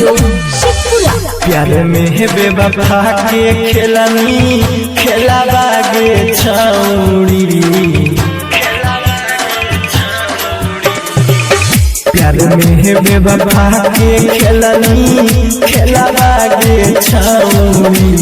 Studio Sheikhpura. प्यार में है बेवफा के खेलनी खेला बागे छौड़ी। प्यार में है बेवफा के खेलनी खेला बागे छौड़ी।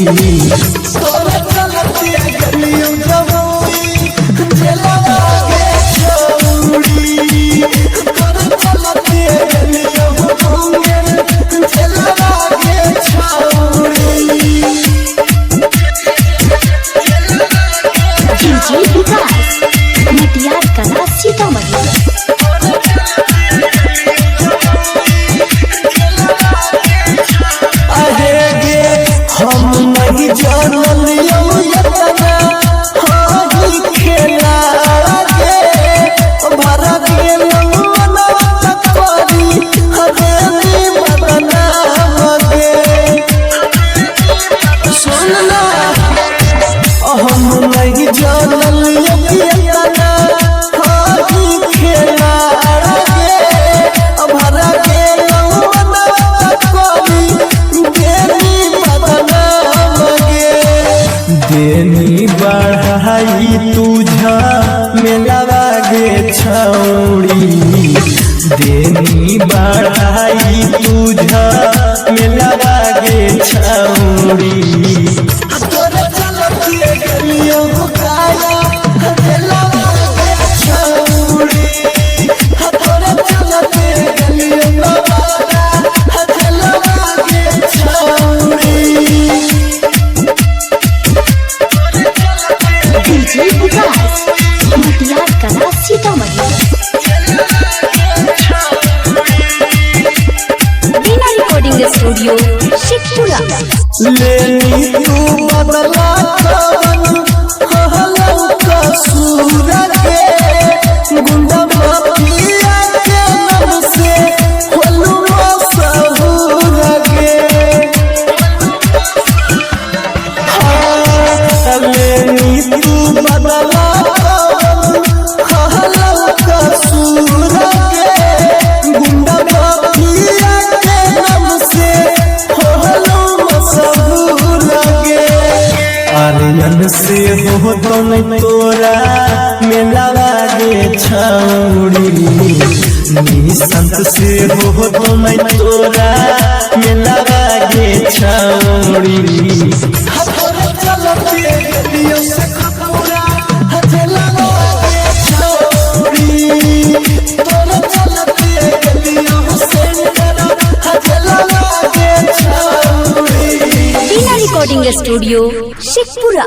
हम नहीं जानलियो यतना हाही खेला गे भरा गेलो मनवा करी हदेली बदना मगे। सुनना हम नहीं जानलियो यतना हाही खेला गे भरा गेलो मनवा करी देनी बढ़ाई तुझा मेला बागे छौड़ी। देनी बढ़ाई तुझा मेला बागे छौड़ी। स्टूडियो शेखपुरा। लेनी तू बदला कवन हहलन कसूर के गुंडा माफिया के नाम से होलू मशहूर के। लेनी तू बदला कवन हहलन कसूर के गुंडा माफिया के नाम से आर्यन से हो तो नहीं तोरा मेला बागे छौड़ी। निसंत से हो तो नहीं तोरा मेला बागे छौड़ी। Recording studio Sheikhpura.